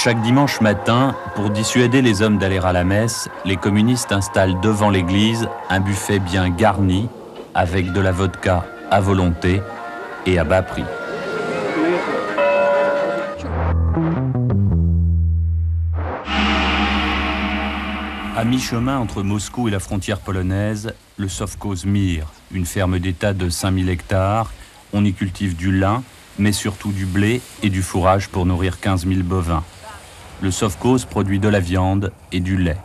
Chaque dimanche matin, pour dissuader les hommes d'aller à la messe, les communistes installent devant l'église un buffet bien garni, avec de la vodka à volonté et à bas prix. À mi-chemin entre Moscou et la frontière polonaise, le sovkhoz Mir, une ferme d'État de 5000 hectares. On y cultive du lin, mais surtout du blé et du fourrage pour nourrir 15 000 bovins. Le sovkhoz produit de la viande et du lait.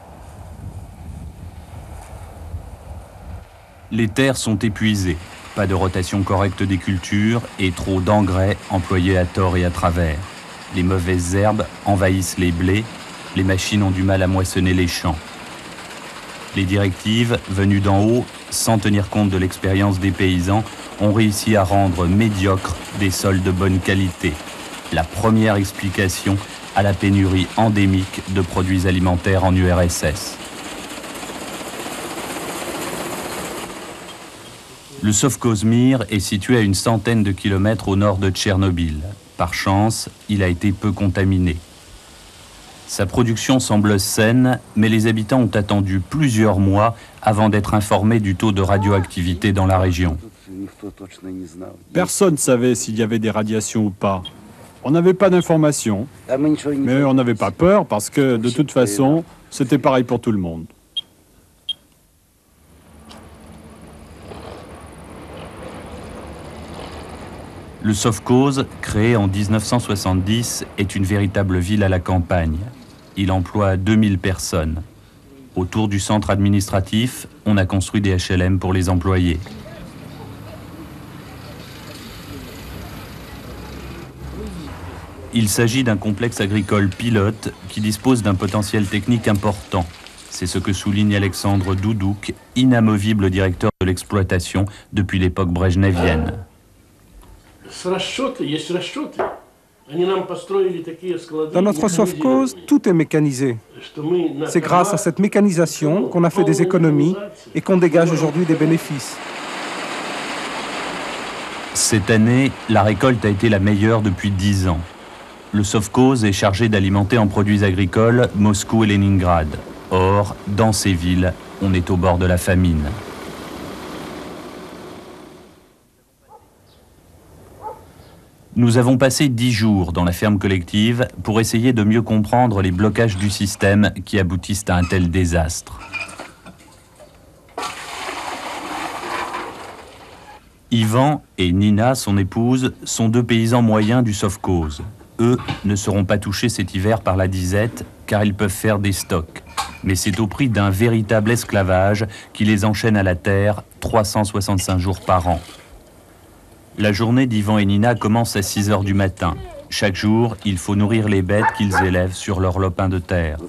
Les terres sont épuisées, pas de rotation correcte des cultures et trop d'engrais employés à tort et à travers. Les mauvaises herbes envahissent les blés, les machines ont du mal à moissonner les champs. Les directives, venues d'en haut, sans tenir compte de l'expérience des paysans, ont réussi à rendre médiocres des sols de bonne qualité. La première explication à la pénurie endémique de produits alimentaires en URSS. Le sovkhoz Mir est situé à une centaine de kilomètres au nord de Tchernobyl. Par chance, il a été peu contaminé. Sa production semble saine, mais les habitants ont attendu plusieurs mois avant d'être informés du taux de radioactivité dans la région. Personne ne savait s'il y avait des radiations ou pas. On n'avait pas d'informations, mais on n'avait pas peur parce que de toute façon, c'était pareil pour tout le monde. Le sovkhoz, créé en 1970, est une véritable ville à la campagne. Il emploie 2000 personnes. Autour du centre administratif, on a construit des HLM pour les employés. Il s'agit d'un complexe agricole pilote qui dispose d'un potentiel technique important. C'est ce que souligne Alexandre Doudouk, inamovible directeur de l'exploitation depuis l'époque brejnevienne. Dans notre sovkhoz, tout est mécanisé. C'est grâce à cette mécanisation qu'on a fait des économies et qu'on dégage aujourd'hui des bénéfices. Cette année, la récolte a été la meilleure depuis 10 ans. Le sovkhoz est chargé d'alimenter en produits agricoles Moscou et Leningrad. Or, dans ces villes, on est au bord de la famine. Nous avons passé 10 jours dans la ferme collective pour essayer de mieux comprendre les blocages du système qui aboutissent à un tel désastre. Ivan et Nina, son épouse, sont 2 paysans moyens du sovkhoz. Eux ne seront pas touchés cet hiver par la disette car ils peuvent faire des stocks. Mais c'est au prix d'un véritable esclavage qui les enchaîne à la terre 365 jours par an. La journée d'Ivan et Nina commence à 6 heures du matin. Chaque jour, il faut nourrir les bêtes qu'ils élèvent sur leur lopin de terre.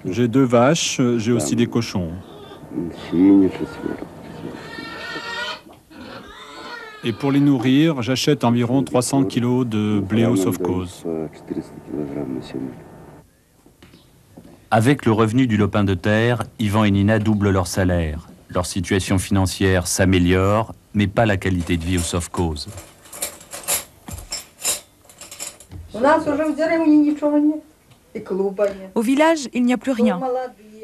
J'ai 2 vaches, j'ai aussi des cochons. Et pour les nourrir, j'achète environ 300 kilos de blé au sovkhoz. Avec le revenu du lopin de terre, Ivan et Nina doublent leur salaire. Leur situation financière s'améliore, mais pas la qualité de vie au sovkhoz. Au village, il n'y a plus rien.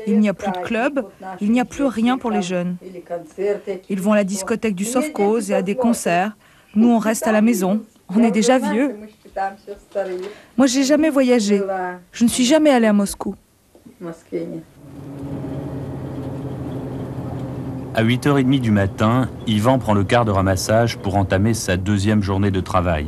Il n'y a plus de club, il n'y a plus rien pour les jeunes. Ils vont à la discothèque du sovkhoz et à des concerts. Nous, on reste à la maison. On est déjà vieux. Moi, j'ai jamais voyagé. Je ne suis jamais allée à Moscou. À 8h30 du matin, Ivan prend le car de ramassage pour entamer sa 2e journée de travail.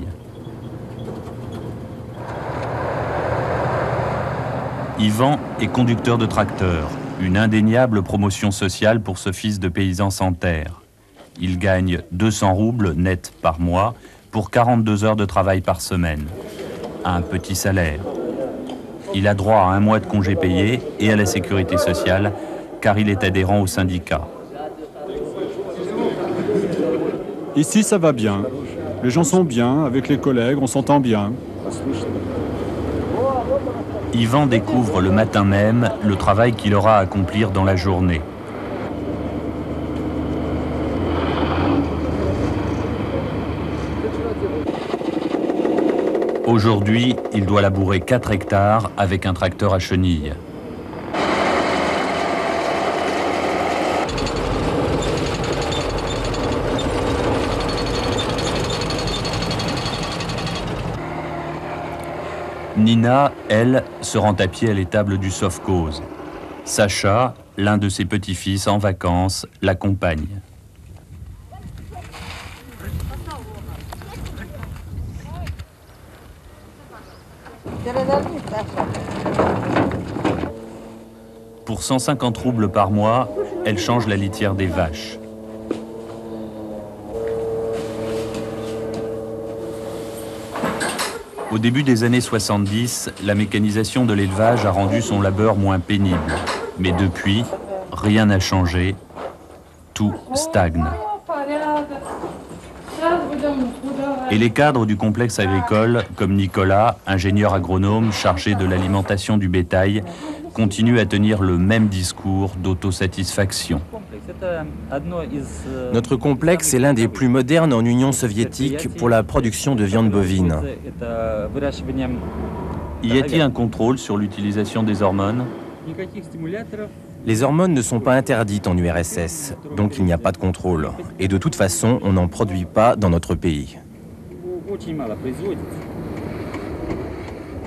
Ivan est conducteur de tracteur, une indéniable promotion sociale pour ce fils de paysan sans terre. Il gagne 200 roubles net par mois pour 42 heures de travail par semaine. Un petit salaire. Il a droit à 1 mois de congé payé et à la sécurité sociale car il est adhérent au syndicat. Ici, ça va bien. Les gens sont bien, avec les collègues, on s'entend bien. Ivan découvre le matin même le travail qu'il aura à accomplir dans la journée. Au Aujourd'hui, il doit labourer 4 hectares avec un tracteur à chenilles. Nina, elle, se rend à pied à l'étable du Sovkhoz. Sacha, l'un de ses petits-fils en vacances, l'accompagne. Pour 150 roubles par mois, elle change la litière des vaches. Au début des années 70, la mécanisation de l'élevage a rendu son labeur moins pénible. Mais depuis, rien n'a changé. Tout stagne. Et les cadres du complexe agricole, comme Nicolas, ingénieur agronome chargé de l'alimentation du bétail, continuent à tenir le même discours d'autosatisfaction. Notre complexe est l'un des plus modernes en Union soviétique pour la production de viande bovine. Y a-t-il un contrôle sur l'utilisation des hormones ? Les hormones ne sont pas interdites en URSS, donc il n'y a pas de contrôle. Et de toute façon, on n'en produit pas dans notre pays.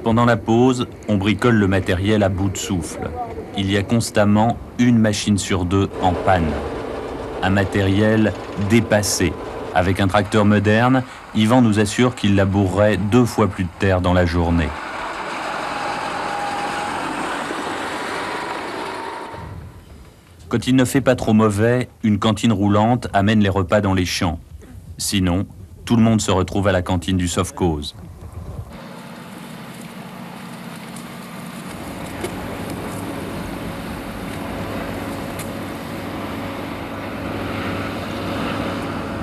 Pendant la pause, on bricole le matériel à bout de souffle. Il y a constamment une machine sur 2 en panne. Un matériel dépassé. Avec un tracteur moderne, Ivan nous assure qu'il labourerait 2 fois plus de terre dans la journée. Quand il ne fait pas trop mauvais, une cantine roulante amène les repas dans les champs. Sinon, tout le monde se retrouve à la cantine du Sovkhoz.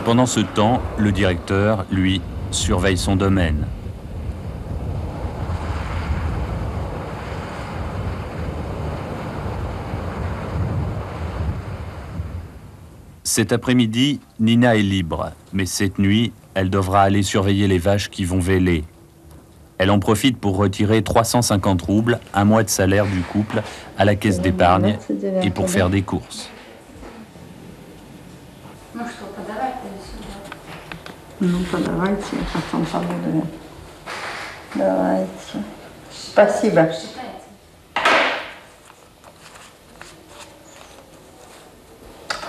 Pendant ce temps, le directeur, lui, surveille son domaine. Cet après-midi, Nina est libre, mais cette nuit, elle devra aller surveiller les vaches qui vont véler. Elle en profite pour retirer 350 roubles, un mois de salaire du couple, à la caisse d'épargne et pour faire des courses. Ну, подавайте, потом побуду. Давайте. Спасибо.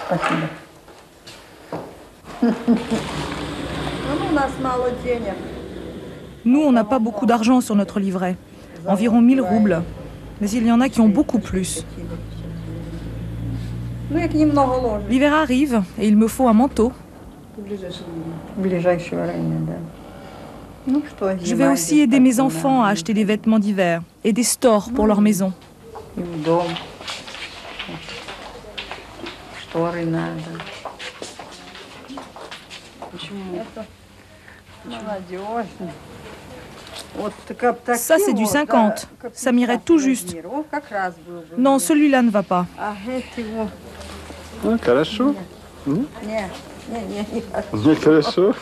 Спасибо. У нас мало денег. Nous, on n'a pas beaucoup d'argent sur notre livret. Environ 1000 roubles. Mais il y en a qui ont beaucoup plus. L'hiver arrive et il me faut un manteau. Je vais aussi aider mes enfants à acheter des vêtements d'hiver et des stores pour leur maison. Ça, c'est du 50. Ça m'irait tout juste. Non, celui-là ne va pas. Хорошо. Хорошо.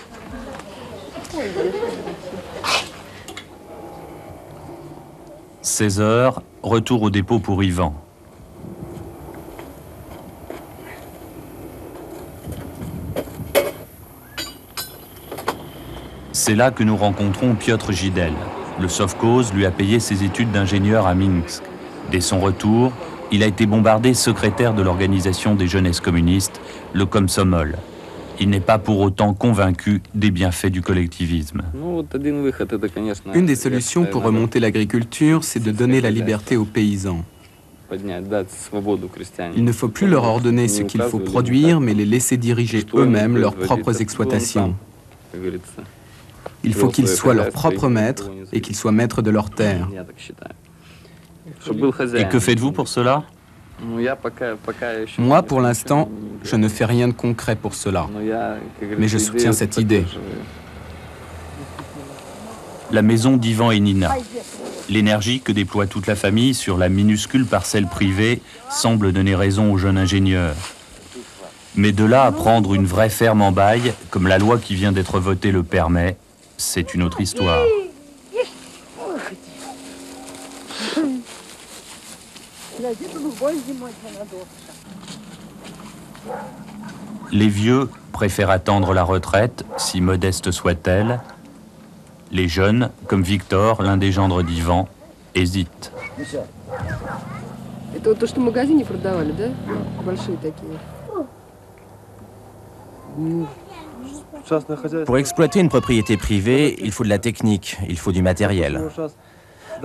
16 heures, retour au dépôt pour Ivan. C'est là que nous rencontrons Piotr Gidel. Le Sovkhoz lui a payé ses études d'ingénieur à Minsk. Dès son retour, il a été bombardé secrétaire de l'organisation des jeunesses communistes, le Komsomol. Il n'est pas pour autant convaincu des bienfaits du collectivisme. Une des solutions pour remonter l'agriculture, c'est de donner la liberté aux paysans. Il ne faut plus leur ordonner ce qu'il faut produire, mais les laisser diriger eux-mêmes leurs propres exploitations. Il faut qu'ils soient leurs propres maîtres et qu'ils soient maîtres de leurs terres. Et que faites-vous pour cela ? Moi, pour l'instant, je ne fais rien de concret pour cela, mais je soutiens cette idée. La maison d'Ivan et Nina. L'énergie que déploie toute la famille sur la minuscule parcelle privée semble donner raison au jeune ingénieur. Mais de là à prendre une vraie ferme en bail, comme la loi qui vient d'être votée le permet, c'est une autre histoire. Les vieux préfèrent attendre la retraite, si modeste soit-elle. Les jeunes, comme Victor, l'un des gendres d'Ivan, hésitent. Pour exploiter une propriété privée, il faut de la technique, il faut du matériel.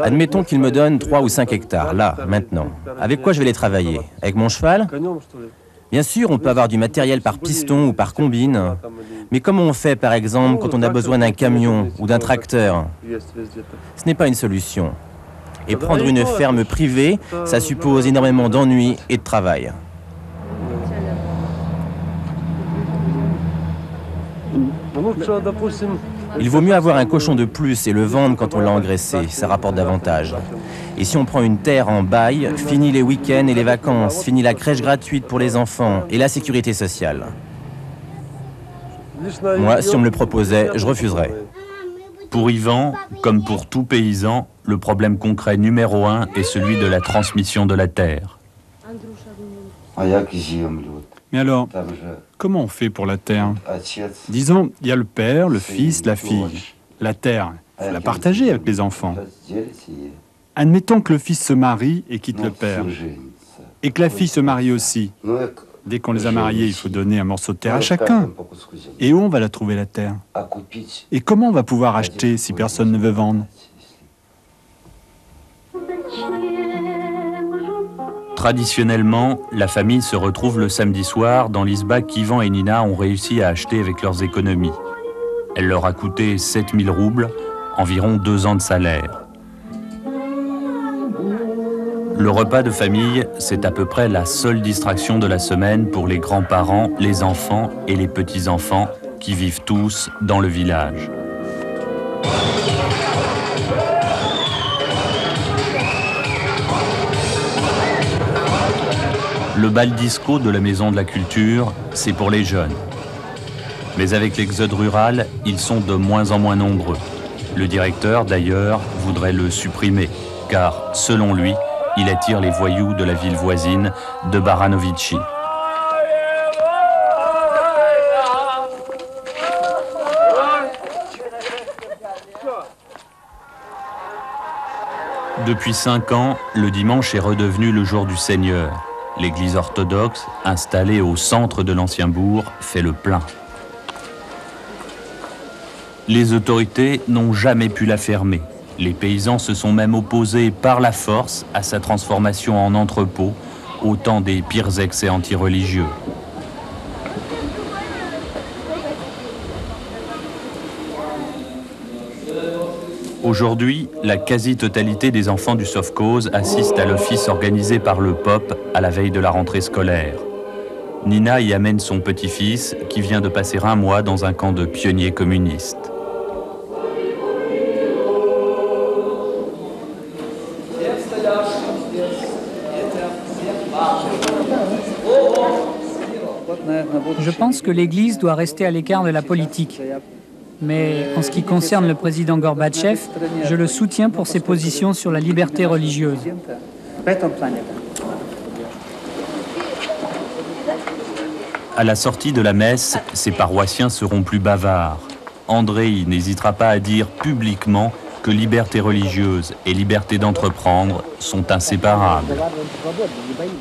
Admettons qu'il me donne 3 ou 5 hectares, là, maintenant. Avec quoi je vais les travailler? Avec mon cheval? Bien sûr, on peut avoir du matériel par piston ou par combine. Mais comment on fait, par exemple, quand on a besoin d'un camion ou d'un tracteur? Ce n'est pas une solution. Et prendre une ferme privée, ça suppose énormément d'ennuis et de travail. Il vaut mieux avoir un cochon de plus et le vendre quand on l'a engraissé, ça rapporte davantage. Et si on prend une terre en bail, fini les week-ends et les vacances, fini la crèche gratuite pour les enfants et la sécurité sociale. Moi, si on me le proposait, je refuserais. Pour Ivan, comme pour tout paysan, le problème concret numéro 1 est celui de la transmission de la terre. Mais alors, comment on fait pour la terre? Disons, il y a le père, le fils, la fille. La terre, il faut la partager avec les enfants. Admettons que le fils se marie et quitte le père. Et que la fille se marie aussi. Dès qu'on les a mariés, il faut donner un morceau de terre à chacun. Et où on va la trouver, la terre? Et comment on va pouvoir acheter si personne ne veut vendre? Traditionnellement, la famille se retrouve le samedi soir dans l'isba qu'Ivan et Nina ont réussi à acheter avec leurs économies. Elle leur a coûté 7000 roubles, environ 2 ans de salaire. Le repas de famille, c'est à peu près la seule distraction de la semaine pour les grands-parents, les enfants et les petits-enfants qui vivent tous dans le village. Le bal disco de la Maison de la Culture, c'est pour les jeunes. Mais avec l'exode rural, ils sont de moins en moins nombreux. Le directeur, d'ailleurs, voudrait le supprimer, car, selon lui, il attire les voyous de la ville voisine de Baranovici. Depuis 5 ans, le dimanche est redevenu le jour du Seigneur. L'église orthodoxe, installée au centre de l'ancien bourg, fait le plein. Les autorités n'ont jamais pu la fermer. Les paysans se sont même opposés par la force à sa transformation en entrepôt, au temps des pires excès antireligieux. Aujourd'hui, la quasi-totalité des enfants du Sovkhoz assistent à l'office organisé par le POP à la veille de la rentrée scolaire. Nina y amène son petit-fils qui vient de passer un mois dans un camp de pionniers communistes. Je pense que l'Église doit rester à l'écart de la politique. Mais en ce qui concerne le président Gorbatchev, je le soutiens pour ses positions sur la liberté religieuse. À la sortie de la messe, ses paroissiens seront plus bavards. Andrei n'hésitera pas à dire publiquement que liberté religieuse et liberté d'entreprendre sont inséparables.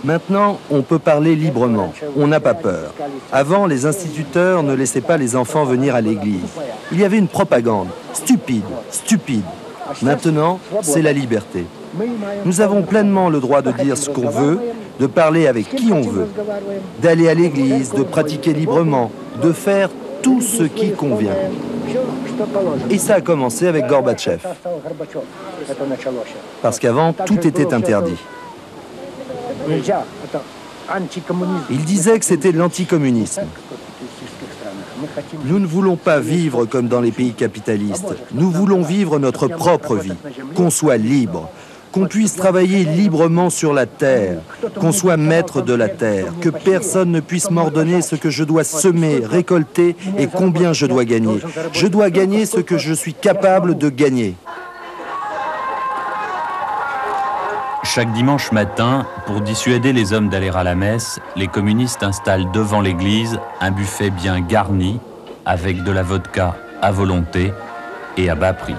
Maintenant, on peut parler librement. On n'a pas peur. Avant, les instituteurs ne laissaient pas les enfants venir à l'église. Il y avait une propagande. Stupide, stupide. Maintenant, c'est la liberté. Nous avons pleinement le droit de dire ce qu'on veut, de parler avec qui on veut, d'aller à l'église, de pratiquer librement, de faire tout ce qui convient. Et ça a commencé avec Gorbatchev. Parce qu'avant, tout était interdit. Il disait que c'était l'anticommunisme. Nous ne voulons pas vivre comme dans les pays capitalistes. Nous voulons vivre notre propre vie, qu'on soit libre, qu'on puisse travailler librement sur la terre, qu'on soit maître de la terre, que personne ne puisse m'ordonner ce que je dois semer, récolter et combien je dois gagner. Je dois gagner ce que je suis capable de gagner. Chaque dimanche matin, pour dissuader les hommes d'aller à la messe, les communistes installent devant l'église un buffet bien garni, avec de la vodka à volonté et à bas prix.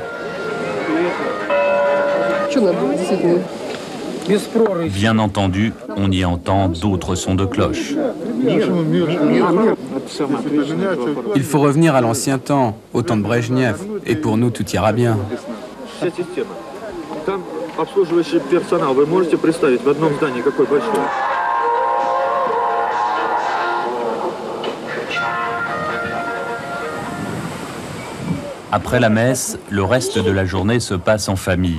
Bien entendu, on y entend d'autres sons de cloche. Il faut revenir à l'ancien temps, au temps de Brejnev, et pour nous, tout ira bien. Après la messe, le reste de la journée se passe en famille.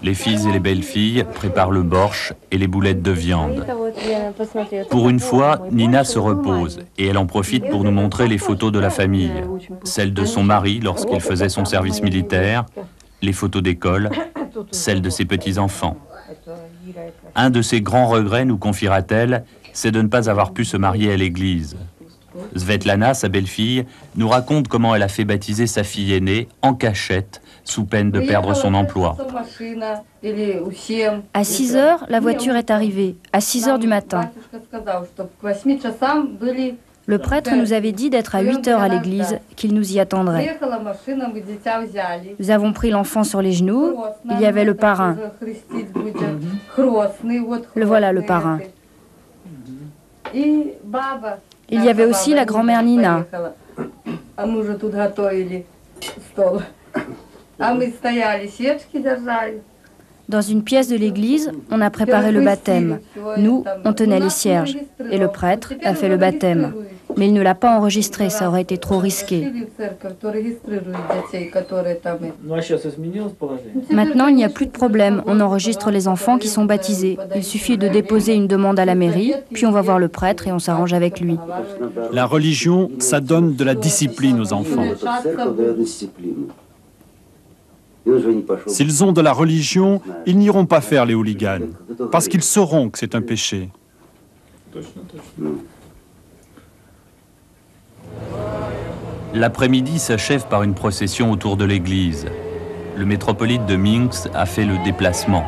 Les filles et les belles-filles préparent le borsch et les boulettes de viande. Pour une fois, Nina se repose et elle en profite pour nous montrer les photos de la famille. Celles de son mari lorsqu'il faisait son service militaire, les photos d'école, celles de ses petits-enfants. Un de ses grands regrets, nous confiera-t-elle, c'est de ne pas avoir pu se marier à l'église. Svetlana, sa belle-fille, nous raconte comment elle a fait baptiser sa fille aînée en cachette, sous peine de perdre son emploi. À 6 heures, la voiture est arrivée, à 6 heures du matin. Le prêtre nous avait dit d'être à 8 heures à l'église, qu'il nous y attendrait. Nous avons pris l'enfant sur les genoux, il y avait le parrain. Le voilà, le parrain. Il y avait aussi la grand-mère Nina. Dans une pièce de l'église, on a préparé le baptême. Nous, on tenait les cierges. Et le prêtre a fait le baptême. Mais il ne l'a pas enregistré, ça aurait été trop risqué. Maintenant, il n'y a plus de problème. On enregistre les enfants qui sont baptisés. Il suffit de déposer une demande à la mairie, puis on va voir le prêtre et on s'arrange avec lui. La religion, ça donne de la discipline aux enfants. S'ils ont de la religion, ils n'iront pas faire les hooligans, parce qu'ils sauront que c'est un péché. L'après-midi s'achève par une procession autour de l'église. Le métropolite de Minsk a fait le déplacement.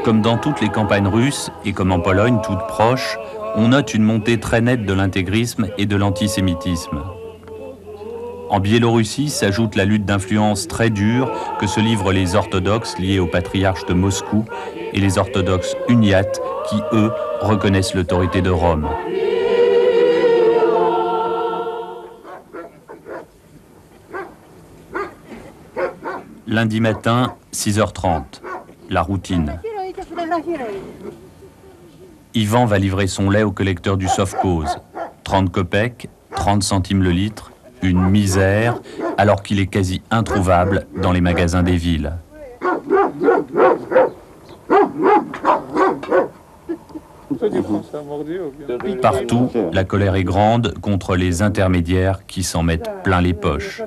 Comme dans toutes les campagnes russes, et comme en Pologne toute proche, on note une montée très nette de l'intégrisme et de l'antisémitisme. En Biélorussie s'ajoute la lutte d'influence très dure que se livrent les orthodoxes liés au patriarche de Moscou et les orthodoxes uniates qui, eux, reconnaissent l'autorité de Rome. Lundi matin, 6h30, la routine. Ivan va livrer son lait au collecteur du Sovkhoz. 30 kopecks, 30 centimes le litre, une misère, alors qu'il est quasi introuvable dans les magasins des villes. Partout, la colère est grande contre les intermédiaires qui s'en mettent plein les poches.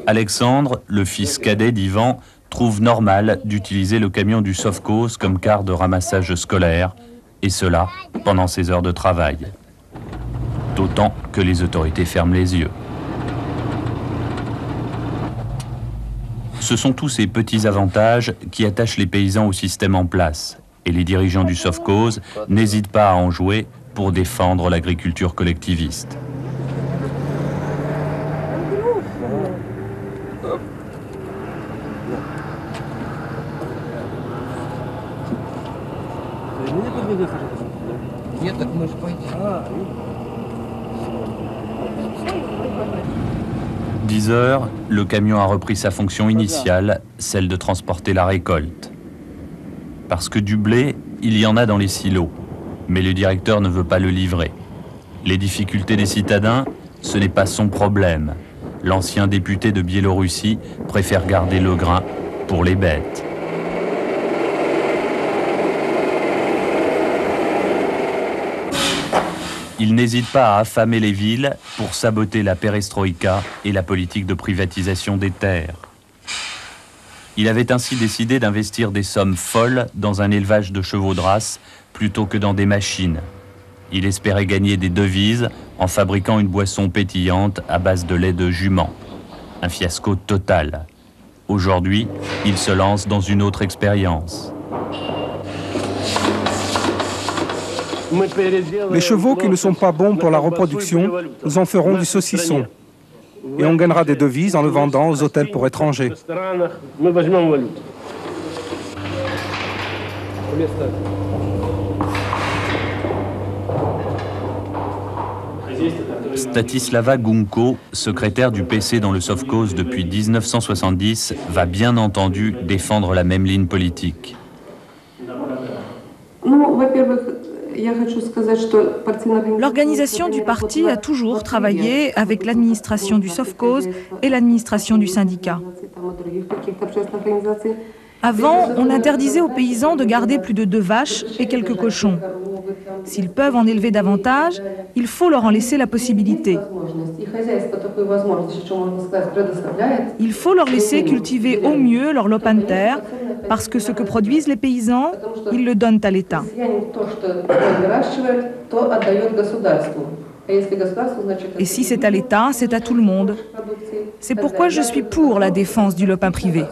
Alexandre, le fils cadet d'Ivan, trouve normal d'utiliser le camion du Sovkhoz comme car de ramassage scolaire, et cela pendant ses heures de travail. D'autant que les autorités ferment les yeux. Ce sont tous ces petits avantages qui attachent les paysans au système en place, et les dirigeants du Sovkhoz n'hésitent pas à en jouer pour défendre l'agriculture collectiviste. « 10 heures, le camion a repris sa fonction initiale, celle de transporter la récolte. Parce que du blé, il y en a dans les silos, mais le directeur ne veut pas le livrer. Les difficultés des citadins, ce n'est pas son problème. L'ancien député de Biélorussie préfère garder le grain pour les bêtes. il n'hésite pas à affamer les villes pour saboter la perestroïka et la politique de privatisation des terres. Il avait ainsi décidé d'investir des sommes folles dans un élevage de chevaux de race plutôt que dans des machines. Il espérait gagner des devises en fabriquant une boisson pétillante à base de lait de jument. Un fiasco total. Aujourd'hui, il se lance dans une autre expérience. Les chevaux qui ne sont pas bons pour la reproduction, nous en ferons du saucisson. Et on gagnera des devises en le vendant aux hôtels pour étrangers. Statislava Gunko, secrétaire du PC dans le Sovkhoz depuis 1970, va bien entendu défendre la même ligne politique. L'organisation du parti a toujours travaillé avec l'administration du Sovkhoz et l'administration du syndicat. Avant, on interdisait aux paysans de garder plus de 2 vaches et quelques cochons. S'ils peuvent en élever davantage, il faut leur en laisser la possibilité. Il faut leur laisser cultiver au mieux leur lopin de terre, parce que ce que produisent les paysans, ils le donnent à l'État. Et si c'est à l'État, c'est à tout le monde. C'est pourquoi je suis pour la défense du lopin privé.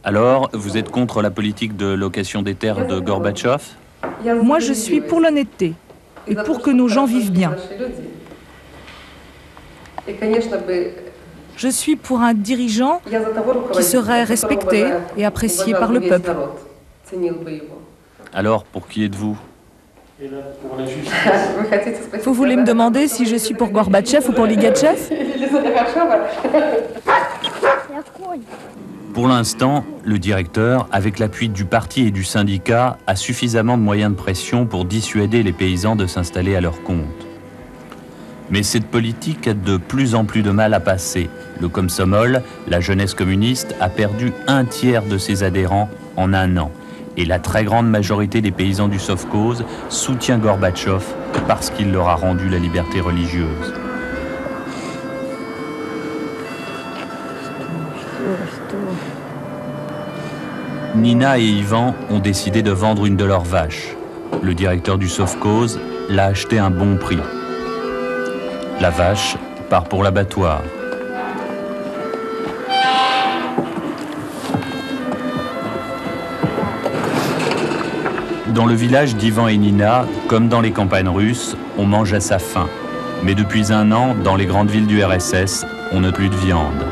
Alors, vous êtes contre la politique de location des terres de Gorbatchev? Moi, je suis pour l'honnêteté et pour que nos gens vivent bien. Je suis pour un dirigeant qui serait respecté et apprécié par le peuple. Alors, pour qui êtes-vous? Vous voulez me demander si je suis pour Gorbatchev ou pour Ligachev? Pour l'instant, le directeur, avec l'appui du parti et du syndicat, a suffisamment de moyens de pression pour dissuader les paysans de s'installer à leur compte. Mais cette politique a de plus en plus de mal à passer. Le Komsomol, la jeunesse communiste, a perdu 1/3 de ses adhérents en 1 an. Et la très grande majorité des paysans du Sovkhoz soutient Gorbatchev parce qu'il leur a rendu la liberté religieuse. Nina et Ivan ont décidé de vendre une de leurs vaches. Le directeur du Sovkhoz l'a achetée à un bon prix. La vache part pour l'abattoir. Dans le village d'Ivan et Nina, comme dans les campagnes russes, on mange à sa faim. Mais depuis 1 an, dans les grandes villes du RSS, on n'a plus de viande.